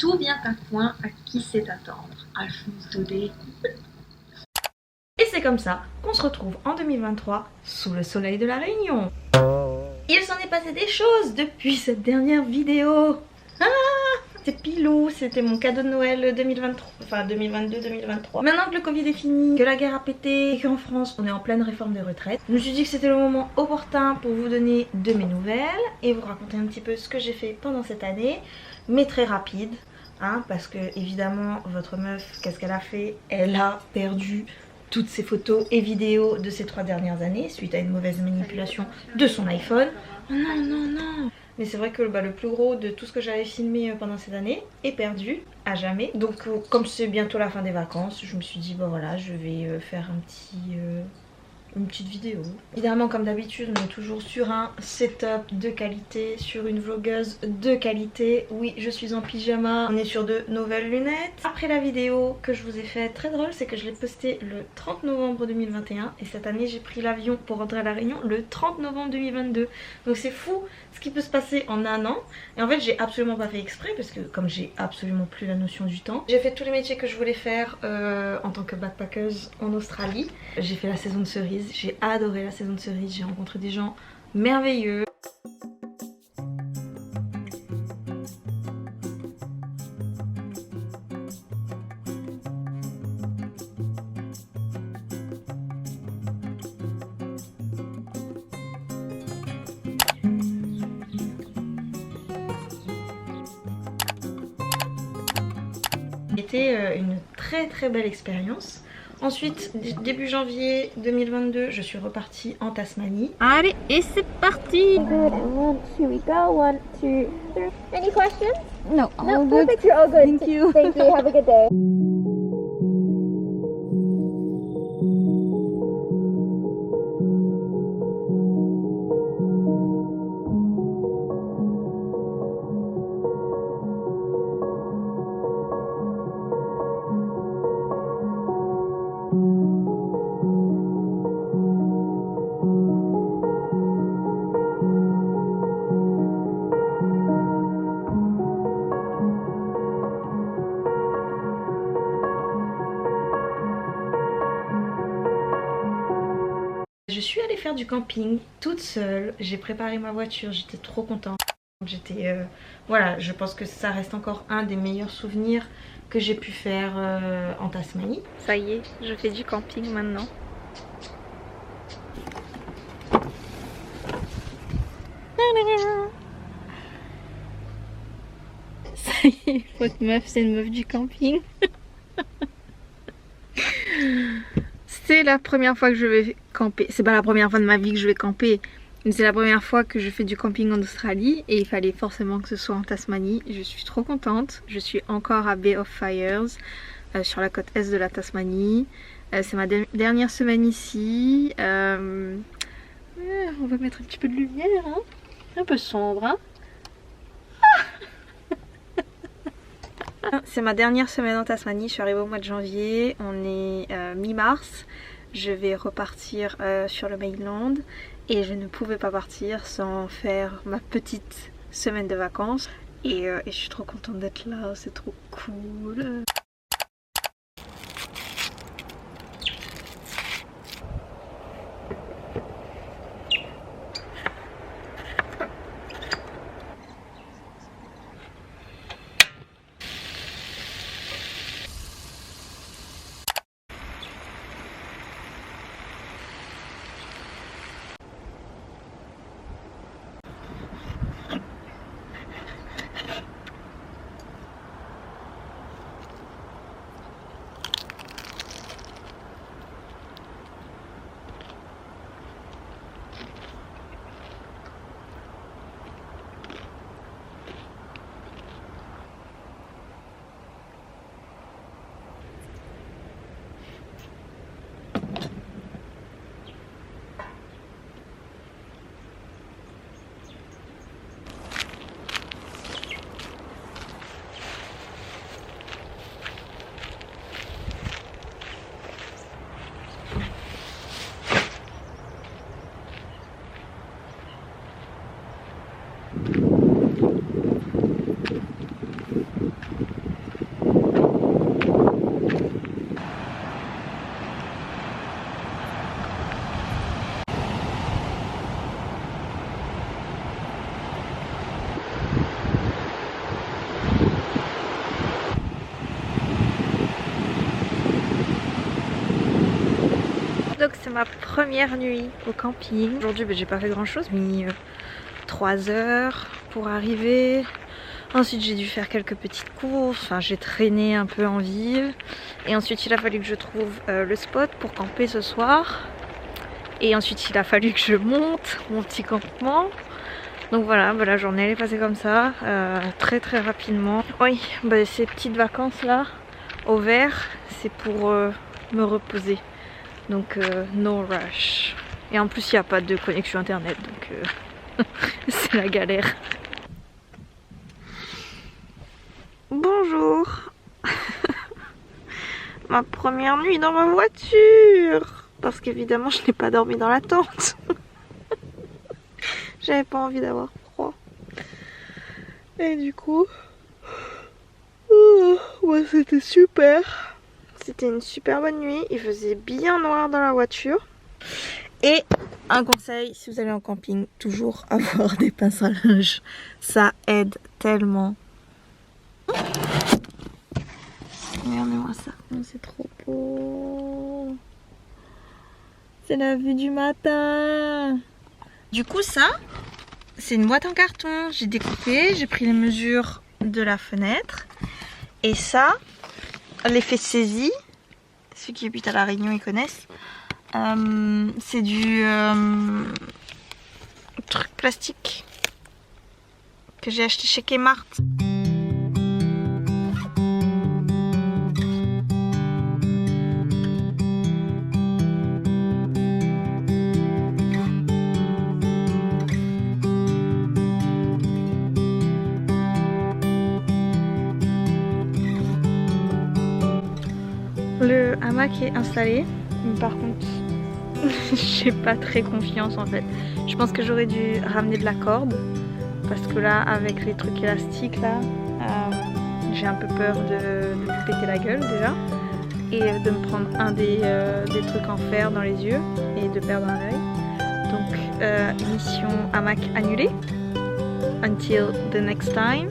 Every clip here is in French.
tout vient à point, à qui sait attendre. Alphonse Daudet. Et c'est comme ça qu'on se retrouve en 2023 sous le soleil de la Réunion. Il s'en est passé des choses depuis cette dernière vidéo. C'était pilou, c'était mon cadeau de Noël 2023, enfin 2022-2023. Maintenant que le Covid est fini, que la guerre a pété, qu'en France on est en pleine réforme des retraites, je me suis dit que c'était le moment opportun pour vous donner de mes nouvelles et vous raconter un petit peu ce que j'ai fait pendant cette année, mais très rapide, hein, parce que évidemment votre meuf, qu'est-ce qu'elle a fait? Elle a perdu toutes ses photos et vidéos de ces 3 dernières années suite à une mauvaise manipulation de son iPhone. Oh non, non, non! Mais c'est vrai que le plus gros de tout ce que j'avais filmé pendant cette année est perdu à jamais. Donc comme c'est bientôt la fin des vacances, je me suis dit bon voilà, je vais faire une petite vidéo. Évidemment comme d'habitude on est toujours sur un setup de qualité, sur une vlogueuse de qualité. Oui, je suis en pyjama, on est sur de nouvelles lunettes. Après la vidéo que je vous ai faite, très drôle, c'est que je l'ai postée le 30 novembre 2021 et cette année j'ai pris l'avion pour rentrer à La Réunion le 30 novembre 2022. Donc c'est fou ce qui peut se passer en un an. Et en fait j'ai absolument pas fait exprès parce que comme j'ai absolument plus la notion du temps, j'ai fait tous les métiers que je voulais faire en tant que backpackeuse en Australie. J'ai fait la saison de cerise. J'ai adoré la saison de cerise, j'ai rencontré des gens merveilleux. C'était une très belle expérience. Ensuite, début janvier 2022, je suis repartie en Tasmanie. Allez, et c'est parti! Good, and 1, 2, we go. 1, 2, 3. Any questions? No, No, perfect. You're all good. Thank you. Thank you. Have a good day. Je suis allée faire du camping toute seule, j'ai préparé ma voiture, j'étais trop contente. Voilà, je pense que ça reste encore un des meilleurs souvenirs que j'ai pu faire en Tasmanie. Ça y est, je fais du camping maintenant. Ça y est, votre meuf, c'est une meuf du camping. C'est la première fois que je vais camper. C'est pas la première fois de ma vie que je vais camper. Mais c'est la première fois que je fais du camping en Australie. Et il fallait forcément que ce soit en Tasmanie. Je suis trop contente. Je suis encore à Bay of Fires. Sur la côte est de la Tasmanie. C'est ma dernière semaine ici. On va mettre un petit peu de lumière. Hein. Un peu sombre. Hein. C'est ma dernière semaine en Tasmanie, je suis arrivée au mois de janvier, on est mi-mars, je vais repartir sur le mainland et je ne pouvais pas partir sans faire ma petite semaine de vacances et je suis trop contente d'être là, c'est trop cool. Donc c'est ma première nuit au camping. Aujourd'hui j'ai pas fait grand chose, mais 3 heures pour arriver. Ensuite j'ai dû faire quelques petites courses, enfin j'ai traîné un peu en ville. Et ensuite il a fallu que je trouve le spot pour camper ce soir. Et ensuite il a fallu que je monte mon petit campement. Donc voilà, la journée elle est passée comme ça, très rapidement. Oui, ces petites vacances là, au vert, c'est pour me reposer. Donc no rush. Et en plus il n'y a pas de connexion internet, donc c'est la galère. Bonjour. Ma première nuit dans ma voiture. Parce qu'évidemment je n'ai pas dormi dans la tente. J'avais pas envie d'avoir froid. Et du coup, c'était super. C'était une super bonne nuit. Il faisait bien noir dans la voiture. Et un conseil, si vous allez en camping, toujours avoir des pinces à linge. Ça aide tellement. Regardez-moi ça, c'est trop beau. C'est la vue du matin. Du coup ça, c'est une boîte en carton. J'ai découpé, j'ai pris les mesures de la fenêtre. Et ça, l'effet saisie, ceux qui habitent à La Réunion ils connaissent. C'est du truc plastique que j'ai acheté chez Kmart. Le hamac est installé, mais par contre j'ai pas très confiance en fait. Je pense que j'aurais dû ramener de la corde parce que là avec les trucs élastiques là j'ai un peu peur de me péter la gueule déjà et de me prendre un des trucs en fer dans les yeux et de perdre un œil. Donc mission hamac annulée until the next time.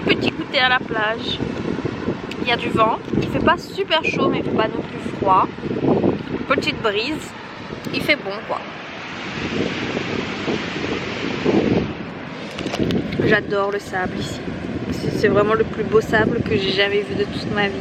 Petit goûter à la plage. Il y a du vent. Il fait pas super chaud mais il fait pas non plus froid. Petite brise. Il fait bon quoi. J'adore le sable ici. C'est vraiment le plus beau sable que j'ai jamais vu de toute ma vie.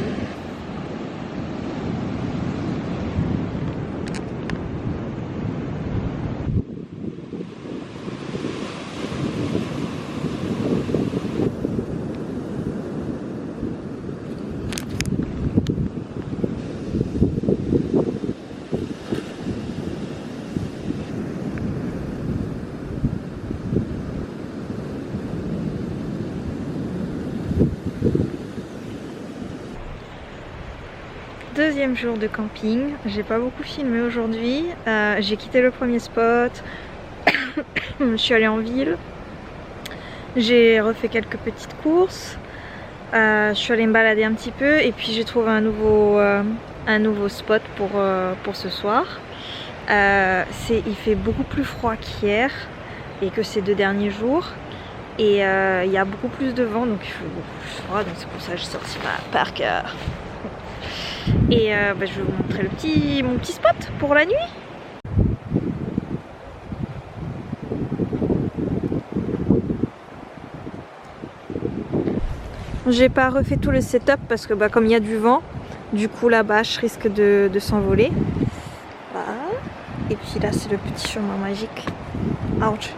Deuxième jour de camping, j'ai pas beaucoup filmé aujourd'hui, j'ai quitté le premier spot, je suis allée en ville, j'ai refait quelques petites courses, je suis allée me balader un petit peu et puis j'ai trouvé un nouveau spot pour ce soir. Il fait beaucoup plus froid qu'hier et que ces 2 derniers jours et il y a beaucoup plus de vent donc il fait beaucoup plus froid, donc c'est pour ça que j'ai sorti ma parka. Et je vais vous montrer mon petit spot pour la nuit. J'ai pas refait tout le setup parce que comme il y a du vent, du coup la bâche risque de s'envoler. Voilà. Et puis là c'est le petit chemin magique. Ouch.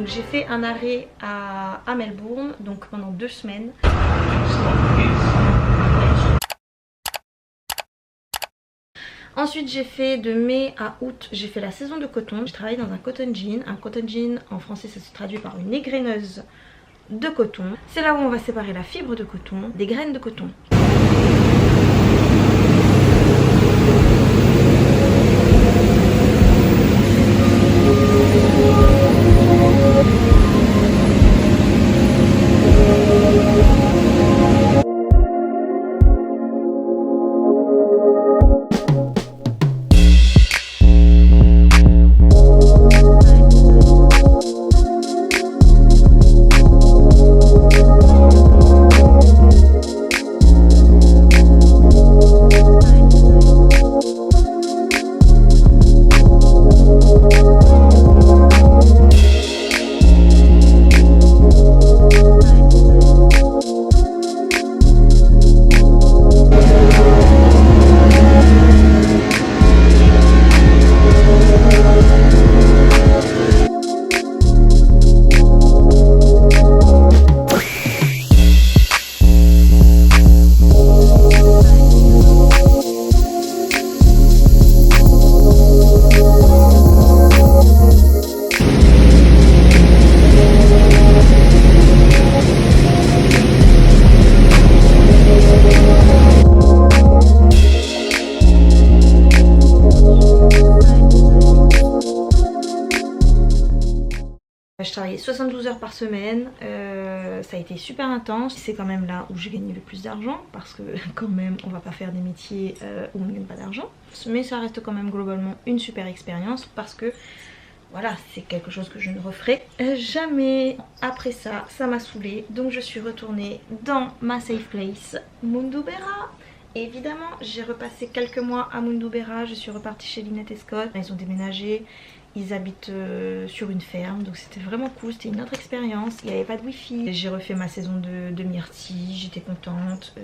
Donc j'ai fait un arrêt à Melbourne, donc pendant 2 semaines. Ensuite j'ai fait de mai à août, j'ai fait la saison de coton. J'ai travaillé dans un cotton jean. Un cotton jean en français ça se traduit par une égreneuse de coton. C'est là où on va séparer la fibre de coton des graines de coton. Je travaillais 72 heures par semaine, ça a été super intense. C'est quand même là où j'ai gagné le plus d'argent parce que quand même on va pas faire des métiers où on ne gagne pas d'argent. Mais ça reste quand même globalement une super expérience parce que voilà, c'est quelque chose que je ne referai jamais. Après ça, ça m'a saoulée, donc je suis retournée dans ma safe place, Mundubera. Évidemment, j'ai repassé quelques mois à Mundubera, je suis repartie chez Lynette et Scott. Ils ont déménagé, ils habitent sur une ferme, donc c'était vraiment cool, c'était une autre expérience. Il n'y avait pas de wifi. J'ai refait ma saison de myrtille, j'étais contente.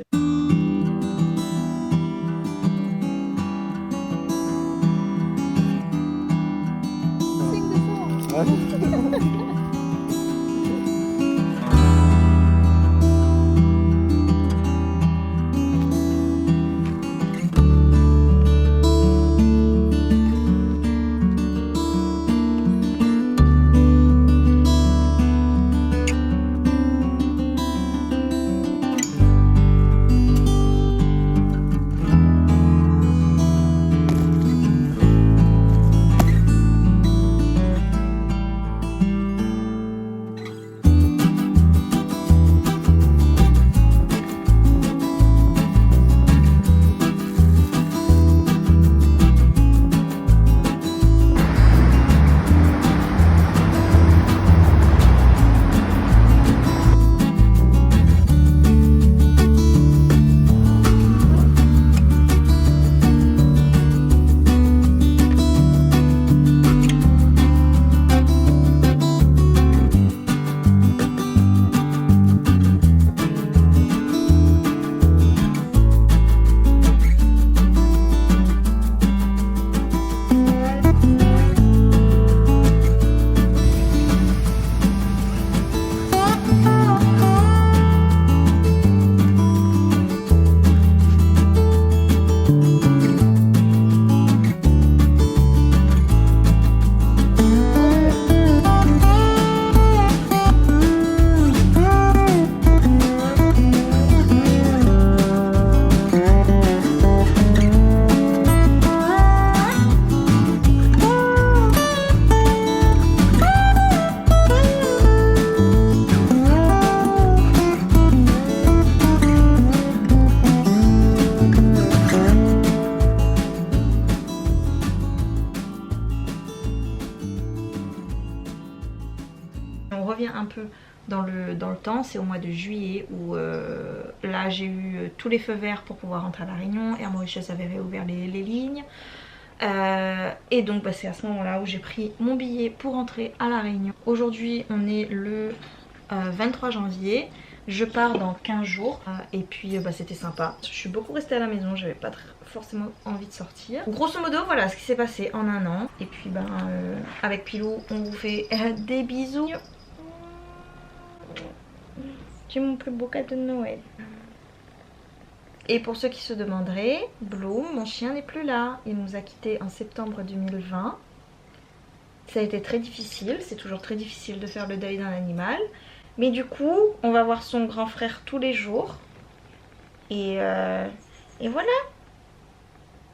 Un peu dans le temps, c'est au mois de juillet où là j'ai eu tous les feux verts pour pouvoir rentrer à La Réunion. Air Mauritius avait réouvert les lignes et donc bah, c'est à ce moment là où j'ai pris mon billet pour rentrer à La Réunion. Aujourd'hui on est le 23 janvier, Je pars dans 15 jours et puis c'était sympa. Je suis beaucoup restée à la maison, j'avais pas forcément envie de sortir. Grosso modo voilà ce qui s'est passé en un an. Et puis avec Pilou on vous fait des bisous. J'ai mon plus beau cadeau de Noël. Et pour ceux qui se demanderaient, Bloom, mon chien n'est plus là. Il nous a quittés en septembre 2020. Ça a été très difficile, c'est toujours très difficile de faire le deuil d'un animal. Mais du coup, on va voir son grand frère tous les jours. Et voilà.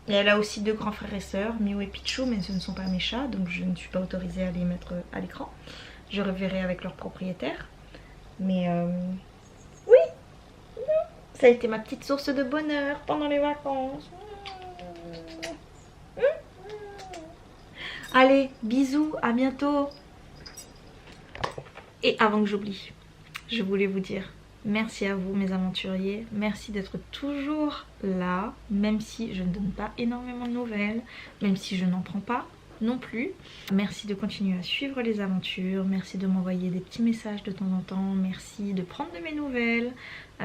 Et elle a aussi 2 grands frères et sœurs, Miou et Pichou, mais ce ne sont pas mes chats, donc je ne suis pas autorisée à les mettre à l'écran. Je reverrai avec leur propriétaire. Mais oui, ça a été ma petite source de bonheur pendant les vacances. Allez, bisous, à bientôt. Et avant que j'oublie, je voulais vous dire merci à vous mes aventuriers. Merci d'être toujours là, même si je ne donne pas énormément de nouvelles, même si je n'en prends pas non plus. Merci de continuer à suivre les aventures, merci de m'envoyer des petits messages de temps en temps, merci de prendre de mes nouvelles,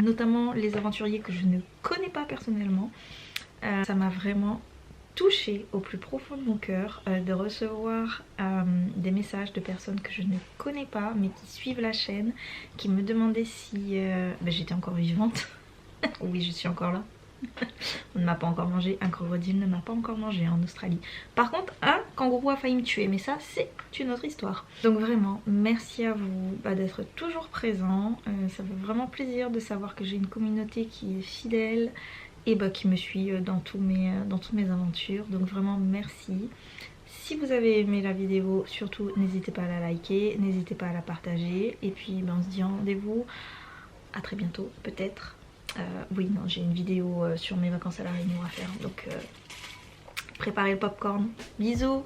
notamment les aventuriers que je ne connais pas personnellement. Ça m'a vraiment touchée au plus profond de mon cœur de recevoir des messages de personnes que je ne connais pas mais qui suivent la chaîne, qui me demandaient si j'étais encore vivante. Oui, je suis encore là. On ne m'a pas encore mangé, un crocodile ne m'a pas encore mangé en Australie. Par contre un kangourou a failli me tuer, mais ça c'est une autre histoire. Donc vraiment merci à vous d'être toujours présent. Ça fait vraiment plaisir de savoir que j'ai une communauté qui est fidèle et qui me suit dans toutes mes aventures. Donc vraiment merci. Si vous avez aimé la vidéo, surtout n'hésitez pas à la liker, n'hésitez pas à la partager. Et puis on se dit rendez-vous à très bientôt peut-être. Oui non, j'ai une vidéo sur mes vacances à la Réunion à faire, donc préparez le popcorn. Bisous.